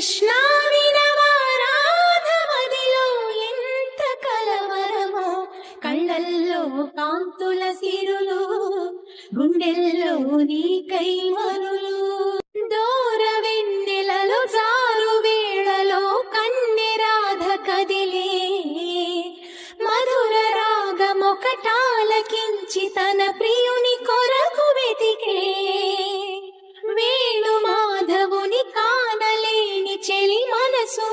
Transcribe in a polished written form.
కృష్ణ వినవారాధమదిలో ఎంత కలవరమో, కళ్ళల్లో కాంతుల సిరులు, గుండెల్లో నీకై మరులు. దూర వెన్నెలలో జారు వేళలో కన్నెరాధ కదిలే, మధుర రాగమొకటాలకించి తన ప్రియుని కొరకు వెతికే. వేణు మాధవుని కానలేని చెలి మనసు